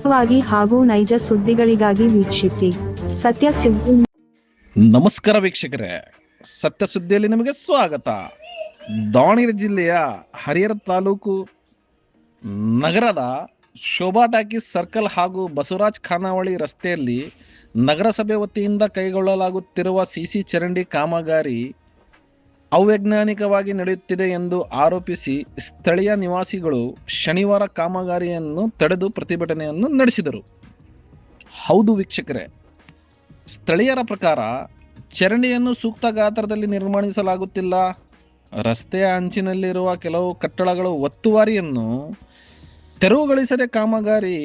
ನಿಖರವಾಗಿ ಹಾಗೂ ನೈಜ ಸುದ್ದಿಗಳಿಗಾಗಿ ವೀಕ್ಷಿಸಿ ಸತ್ಯ ಸುದ್ದಿ. ನಮಸ್ಕಾರ ವೀಕ್ಷಕರೇ, ಸತ್ಯ ಸುದ್ದಿಯಲ್ಲಿ ನಿಮಗೆ ಸ್ವಾಗತ. ದಾವಣಗೆರೆ ಜಿಲ್ಲೆಯ ಹರಿಹರ ತಾಲೂಕು ನಗರದ ಶೋಭಾ ಟಾಕೀಸ್ ಸರ್ಕಲ್ ಹಾಗೂ ಬಸವರಾಜ್ ಖಾನಾವಳಿ ರಸ್ತೆಯಲ್ಲಿ ನಗರಸಭೆ ವತಿಯಿಂದ ಕೈಗೊಳ್ಳಲಾಗುತ್ತಿರುವ ಸಿಸಿ ಚರಂಡಿ ಕಾಮಗಾರಿ ಅವೈಜ್ಞಾನಿಕವಾಗಿ ನಡೆಯುತ್ತಿದೆ ಎಂದು ಆರೋಪಿಸಿ ಸ್ಥಳೀಯ ನಿವಾಸಿಗಳು ಶನಿವಾರ ಕಾಮಗಾರಿಯನ್ನು ತಡೆದು ಪ್ರತಿಭಟನೆಯನ್ನು ನಡೆಸಿದರು. ಹೌದು ವೀಕ್ಷಕರೇ, ಸ್ಥಳೀಯರ ಪ್ರಕಾರ ಚರಂಡಿಯನ್ನು ಸೂಕ್ತ ಗಾತ್ರದಲ್ಲಿ ನಿರ್ಮಾಣಿಸಲಾಗುತ್ತಿಲ್ಲ. ರಸ್ತೆಯ ಅಂಚಿನಲ್ಲಿರುವ ಕೆಲವು ಕಟ್ಟಡಗಳು ಒತ್ತುವರಿಯನ್ನು ತೆರವುಗೊಳಿಸದೆ ಕಾಮಗಾರಿ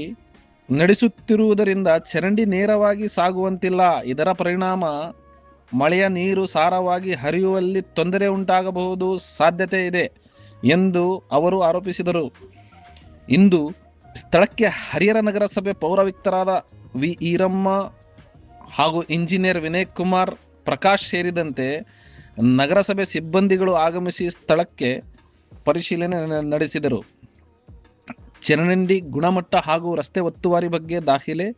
ನಡೆಸುತ್ತಿರುವುದರಿಂದ ಚರಂಡಿ ನೇರವಾಗಿ ಸಾಗುವಂತಿಲ್ಲ. ಇದರ ಪರಿಣಾಮ ಮಳೆಯ ನೀರು ಸಾರವಾಗಿ ಹರಿಯುವಲ್ಲಿ ತೊಂದರೆ ಉಂಟಾಗಬಹುದು ಸಾಧ್ಯತೆ ಇದೆ ಎಂದು ಅವರು ಆರೋಪಿಸಿದರು. ಇಂದು ಸ್ಥಳಕ್ಕೆ ಹರಿಹರ ನಗರಸಭೆ ಪೌರಾಯುಕ್ತರಾದ ವಿ ಈರಮ್ಮ ಹಾಗೂ ಇಂಜಿನಿಯರ್ ವಿನಯ್ ಕುಮಾರ್ ಪ್ರಕಾಶ್ ಸೇರಿದಂತೆ ನಗರಸಭೆ ಸಿಬ್ಬಂದಿಗಳು ಆಗಮಿಸಿ ಸ್ಥಳಕ್ಕೆ ಪರಿಶೀಲನೆ ನಡೆಸಿದರು. ಚರಂಡಿ ಗುಣಮಟ್ಟ ಹಾಗೂ ರಸ್ತೆ ಒತ್ತುವರಿ ಬಗ್ಗೆ ದಾಖಲೆ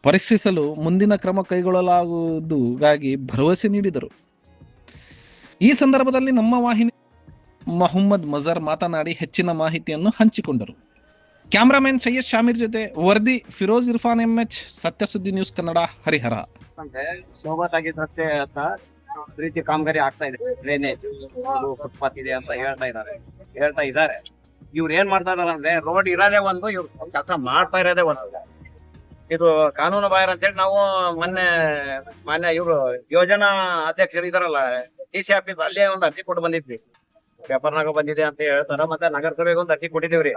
ಪರೀಕ್ಷಿಸಲು ಮುಂದಿನ ಕ್ರಮ ಕೈಗೊಳ್ಳಲಾಗುವುದಾಗಿ ಭರವಸೆ ನೀಡಿದರು. ಈ ಸಂದರ್ಭದಲ್ಲಿ ನಮ್ಮ ವಾಹಿನಿ ಮೊಹಮ್ಮದ್ ಮಜರ್ ಮಾತನಾಡಿ ಹೆಚ್ಚಿನ ಮಾಹಿತಿಯನ್ನು ಹಂಚಿಕೊಂಡರು. ಕ್ಯಾಮರಾಮನ್ ಸೈಯದ್ ಶಾಮೀರ್ ಜೊತೆ ವರದಿ ಫಿರೋಜ್ ಇರ್ಫಾನ್ MH, ಸತ್ಯ ಸುದ್ದಿ ನ್ಯೂಸ್ ಕನ್ನಡ, ಹರಿಹರ. ಶೋಭಾ ಟಾಕೀಸ್ ರಸ್ತೆ ಅಂತ ರೀತಿ ಕಾಮಗಾರಿ ಆಗ್ತಾ ಇದೆ. ಡ್ರೈನೇಜ್ ಫುಟ್ಪಾತ್ ಇದೆ ಅಂತ ಹೇಳ್ತಾ ಇದ್ದಾರೆ. ಇವ್ರು ಏನ್ ಮಾಡ್ತಾ ಇದಾರೆ ಅಂದ್ರೆ, ರೋಡ್ ಇರೋದೇ ಒಂದು, ಇವ್ರು ಕೆಲಸ ಮಾಡ್ತಾ ಇರೋದೇ ಒಂದು. ಇದು ಕಾನೂನು ಬಾಹಿರ ಅಂತೇಳಿ ನಾವು ಮೊನ್ನೆ ಇವ್ರು ಯೋಜನಾ ಅಧ್ಯಕ್ಷರು ಇದಾರಲ್ಲ DC ಆಫೀಸ್, ಅಲ್ಲೇ ಒಂದು ಅರ್ಜಿ ಕೊಟ್ಟು ಬಂದಿದ್ವಿ. ಪೇಪರ್ನಾಗ ಬಂದಿದೆ ಅಂತ ಹೇಳ್ತಾರ. ಮತ್ತೆ ನಗರಸಭೆಗೆ ಒಂದು ಅರ್ಜಿ ಕೊಟ್ಟಿದೇವ್ರಿ.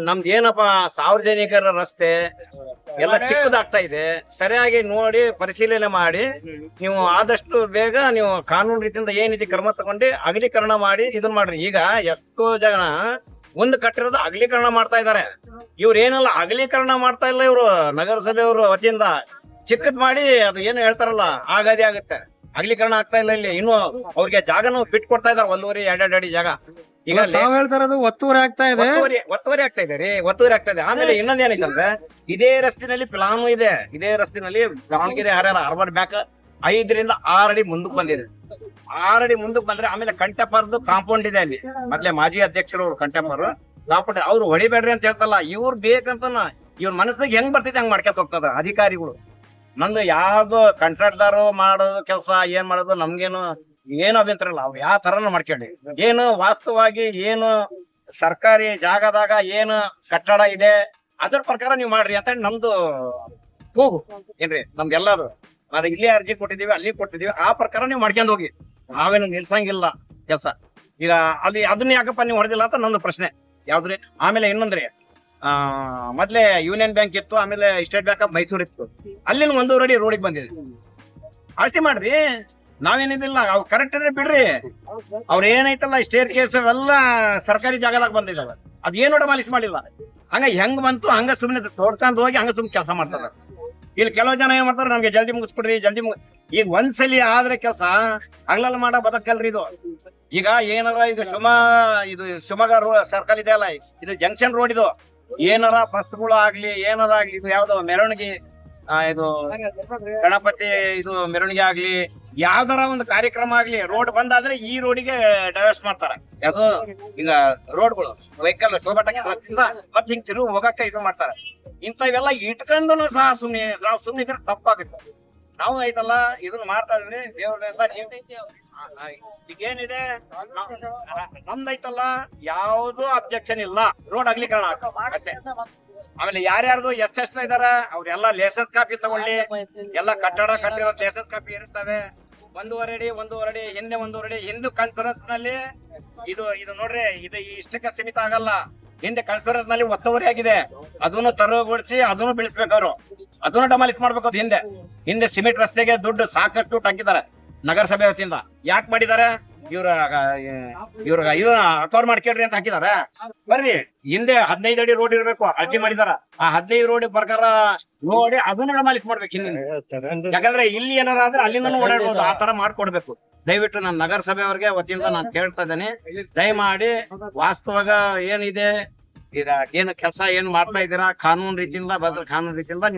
ನಮ್ದು ಏನಪ್ಪಾ, ಸಾರ್ವಜನಿಕರ ರಸ್ತೆ ಎಲ್ಲ ಚಿಕ್ಕದಾಗ್ತಾ ಇದೆ. ಸರಿಯಾಗಿ ನೋಡಿ ಪರಿಶೀಲನೆ ಮಾಡಿ ನೀವು ಆದಷ್ಟು ಬೇಗ ನೀವು ಕಾನೂನು ರೀತಿಯಿಂದ ಏನಿದೆ ಕ್ರಮ ತಗೊಂಡು ಅಗಲೀಕರಣ ಮಾಡಿ ಇದನ್ನ ಮಾಡ್ರಿ. ಈಗ ಎಷ್ಟೋ ಜನ ಒಂದು ಕಟ್ಟಿರೋದು ಅಗಲೀಕರಣ ಮಾಡ್ತಾ ಇದಾರೆ. ಇವ್ರು ಏನಲ್ಲ ಅಗಲೀಕರಣ ಮಾಡ್ತಾ ಇಲ್ಲ. ಇವ್ರು ನಗರಸಭೆಯವರು ವತಿಯಿಂದ ಚಿಕ್ಕದ್ ಮಾಡಿ ಅದು ಏನು ಹೇಳ್ತಾರಲ್ಲ ಆಗದೇ ಆಗುತ್ತೆ. ಅಗಲೀಕರಣ ಆಗ್ತಾ ಇಲ್ಲ. ಇಲ್ಲಿ ಇನ್ನು ಅವ್ರಿಗೆ ಜಾಗನೂ ಬಿಟ್ಟು ಕೊಡ್ತಾ ಇದಾರೆ. 1.5 ಅಡಿ ಜಾಗ. ಈಗ ಹೇಳ್ತಾರದು ಒತ್ತುವರಿ ಆಗ್ತಾ ಇದೆ. ಒತ್ತುವರಿ ಆಗ್ತಾ ಇದೆ ರೀ, ಒತ್ತುವರಿ ಆಗ್ತಾ ಇದೆ. ಆಮೇಲೆ ಇನ್ನೊಂದ್ ಏನೈತಂದ್ರೆ, ಇದೇ ರಸ್ತೆನಲ್ಲಿ ಪ್ಲಾನು ಇದೆ. ಇದೇ ರಸ್ತೆನಲ್ಲಿ ದಾವಣಗೆರೆ ಹರಿಹರ ಅರ್ಬನ್ ಬ್ಯಾಂಕ್ 5 ರಿಂದ 6 ಅಡಿ ಮುಂದಕ್ಕೆ ಬಂದಿದೆ. 6 ಅಡಿ ಮುಂದಕ್ಕೆ ಬಂದ್ರೆ ಆಮೇಲೆ ಕಂಟೆಪರ್ದು ಕಾಂಪೌಂಡ್ ಇದೆ ಅಲ್ಲಿ. ಮೊದ್ಲೇ ಮಾಜಿ ಅಧ್ಯಕ್ಷರು ಕಂಟೆಪರ್ ಕಾಂಪೌಂಡ್, ಅವ್ರು ಹೊಡಿಬೇಡ್ರಿ ಅಂತ ಹೇಳ್ತಲ್ಲ. ಇವ್ರು ಬೇಕಂತ ಇವ್ರ ಮನಸ್ಸಿನಾಗ ಹೆಂಗ್ ಬರ್ತಿದೆ ಹಂಗ್ ಮಾಡ್ಕೊಂತ ಹೋಗ್ತದ ಅಧಿಕಾರಿಗಳು. ನಂದು ಯಾವ್ದು ಕಾಂಟ್ರಾಕ್ಟ್ದಾರು ಮಾಡೋದು ಕೆಲಸ ಏನ್ ಮಾಡೋದು ನಮ್ಗೇನು ಅಭ್ಯಂತರ ಇಲ್ಲ. ಅವ್ ಯಾವ ತರನು ಮಾಡ್ಕೊಂಡಿ, ಏನು ವಾಸ್ತವವಾಗಿ ಏನು ಸರ್ಕಾರಿ ಜಾಗದಾಗ ಏನು ಕಟ್ಟಡ ಇದೆ ಅದ್ರ ಪ್ರಕಾರ ನೀವು ಮಾಡ್ರಿ ಅಂತ ನಮ್ದು ಹೋಗು ಏನ್ರಿ. ನಮ್ದೆಲ್ಲದು ಅದು ಇಲ್ಲೇ ಅರ್ಜಿ ಕೊಟ್ಟಿದೀವಿ, ಅಲ್ಲಿ ಕೊಟ್ಟಿದೀವಿ, ಆ ಪ್ರಕಾರ ನೀವು ಮಾಡ್ಕೊಂಡ್ ಹೋಗಿ. ನಾವೇನು ನಿಲ್ಸಂಗಿಲ್ಲ ಕೆಲ್ಸ. ಈಗ ಅಲ್ಲಿ ಅದನ್ನ ಯಾಕಪ್ಪ ನೀವು ಹೊಡೆದಿಲ್ಲ ಅಂತ ನಂದು ಪ್ರಶ್ನೆ. ಯಾವ್ದ್ರಿ? ಆಮೇಲೆ ಇನ್ನೊಂದ್ರಿ, ಮೊದ್ಲೇ ಯೂನಿಯನ್ ಬ್ಯಾಂಕ್ ಇತ್ತು, ಆಮೇಲೆ ಸ್ಟೇಟ್ ಬ್ಯಾಂಕ್ ಆಫ್ ಮೈಸೂರ್ ಇತ್ತು. ಅಲ್ಲಿನ 1.5 ಅಡಿ ರೋಡಿಗೆ ಬಂದಿದೆ. ಅಳತೆ ಮಾಡ್ರಿ. ನಾವೇನಿದಿಲ್ಲ, ಅವ್ರು ಕರೆಕ್ಟ್ ಇದ್ರೆ ಬಿಡ್ರಿ. ಅವ್ರ ಏನೈತಲ್ಲ ಸ್ಟೇರ್ ಕೇಸ್ ಅವೆಲ್ಲ ಸರ್ಕಾರಿ ಜಾಗದಾಗ ಬಂದಿದ್ದಾವೆ. ಅದೇನು ಡಮಾಲಿಸ್ ಮಾಡಿಲ್ಲ. ಹಂಗ ಹೆಂಗ್ ಬಂತು ಹಂಗ ಸುಮ್ನೆ ತೋಡ್ಸ್ಕೊಂಡ್ ಹೋಗಿ ಹಂಗ ಸುಮ್ನೆ ಕೆಲಸ ಮಾಡ್ತಾರ. ಇಲ್ಲಿ ಕೆಲವು ಜನ ಏನ್ ಮಾಡ್ತಾರ, ನಮ್ಗೆ ಜಲ್ದಿ ಮುಗಿಸ್ಕೊಡ್ರಿ ಈಗ ಒಂದ್ಸಲಿ ಆದ್ರೆ ಕೆಲಸ ಹಗಲಲ್ಲ ಮಾಡೋ ಬದಕಲ್ರಿ ಇದು. ಈಗ ಏನಾರ ಇದು ಶಿವಮೊಗ್ಗ ಸರ್ಕಲ್ ಇದೆ ಅಲ್ಲ, ಇದು ಜಂಕ್ಷನ್ ರೋಡ್. ಇದು ಏನಾರ ಬಸ್ಗಳು ಆಗ್ಲಿ ಏನಾರ ಆಗ್ಲಿ, ಇದು ಯಾವ್ದು ಮೆರವಣಿಗೆ, ಇದು ಗಣಪತಿ ಇದು ಮೆರವಣಿಗೆ ಆಗ್ಲಿ, ಯಾವ್ದಾರ ಒಂದು ಕಾರ್ಯಕ್ರಮ ಆಗ್ಲಿ, ರೋಡ್ ಬಂದಾದ್ರೆ ಈ ರೋಡಿಗೆ ಡೈವರ್ಸ್ ಮಾಡ್ತಾರ. ಅದು ಈಗ ರೋಡ್ಗಳು ವೆಹಿಕಲ್ ಶೋಭಾ ಟಾಕೀಸ್ ಮತ್ತೆ ಹಿಂಗ್ ತಿರುಗಿ ಹೋಗಕ್ಕೆ ಇದು ಮಾಡ್ತಾರ. ಇಂಥವೆಲ್ಲ ಇಟ್ಕೊಂಡು ಸಹ ನಾವು ಸುಮ್ನೆ ಇದ್ರೆ ತಪ್ಪಾಗುತ್ತೆ. ನಾವು ಐತಲ್ಲ ಇದನ್ನ ಮಾಡ್ತಾ ಇದ್ವಿ. ದೇವ್ರೆಲ್ಲ ಈಗೇನಿದೆ ನಮ್ದೈತಲ್ಲ ಯಾವ್ದು ಅಬ್ಜೆಕ್ಷನ್ ಇಲ್ಲ. ರೋಡ್ ಅಗಲೀಕರಣ ಅಷ್ಟೇ. ಆಮೇಲೆ ಯಾರ್ಯಾರ್ದು ಎಷ್ಟೆಷ್ಟ ಇದಾರ ಅವ್ರೆಲ್ಲ ಲೈಸೆನ್ಸ್ ಕಾಪಿ ತಗೊಂಡು ಎಲ್ಲ ಕಟ್ಟಡ ಕಟ್ಟಿರೋ ಲೈಸೆನ್ಸ್ ಕಾಪಿ ಇರ್ತವೆ. 1.5 ಅಡಿ ಹಿಂದೆ 1.5 ಅಡಿ ಹಿಂದೆ ಕನ್ಸೂರೆನ್ಸ್ ನಲ್ಲಿ ಇದು ನೋಡ್ರಿ, ಇದು ಇಷ್ಟಕ್ಕೆ ಸೀಮಿತ ಆಗಲ್ಲ. ಹಿಂದೆ ಕನ್ಸೂರೆನ್ಸ್ ನಲ್ಲಿ ಒತ್ತುವರಿ ಆಗಿದೆ, ಅದನ್ನು ತೆರವುಗೊಳಿಸಿ ಅದನ್ನು ಬೆಳೆಸ್ಬೇಕು. ಅವರು ಅದನ್ನು ಡಮಾಲಿಸ್ ಮಾಡ್ಬೇಕು. ಅದು ಹಿಂದೆ ಸಿಮೆಂಟ್ ರಸ್ತೆಗೆ ದುಡ್ಡು ಸಾಕಷ್ಟು ಹಾಕಿದ್ದಾರೆ ನಗರಸಭೆ ವತಿಯಿಂದ. ಯಾಕೆ ಮಾಡಿದ್ದಾರೆ? ಇವ್ರ ಅಕೌರ್ ಮಾಡ್ಕೇಳ್ರಿ ಅಂತ ಹಾಕಿದಾರ. ಬರ್ರಿ, ಹಿಂದೆ 15 ಅಡಿ ರೋಡ್ ಇರ್ಬೇಕು ಅಳತೆ ಮಾಡಿದಾರ. ಆ 15 ರೋಡ್ ಪ್ರಕಾರ ನೋಡಿ ಅದನ್ನ ಡಮಾಲಿಸ್ ಮಾಡ್ಬೇಕು ಹಿಂದೆ. ಯಾಕಂದ್ರೆ ಇಲ್ಲಿ ಏನಾರ ಆದ್ರೆ ಅಲ್ಲಿಂದ ಓಡಾಡ್ಬೋದು. ಆ ತರ ಮಾಡ್ಕೊಡ್ಬೇಕು. ದಯವಿಟ್ಟು ನಾನು ನಗರಸಭೆ ಅವರಿಗೆ ವತಿಯಿಂದ ನಾನು ಕೇಳ್ತಾ ಇದ್ದೇನೆ, ದಯಮಾಡಿ ವಾಸ್ತವಾಗ ಏನಿದೆ ಈಗ ಏನು ಕೆಲಸ ಏನ್ ಮಾಡ್ತಾ ಇದ್ದೀರಾ ಕಾನೂನು ರೀತಿಯಿಂದ ಕಾನೂನು ರೀತಿಯಿಂದ ನೀವು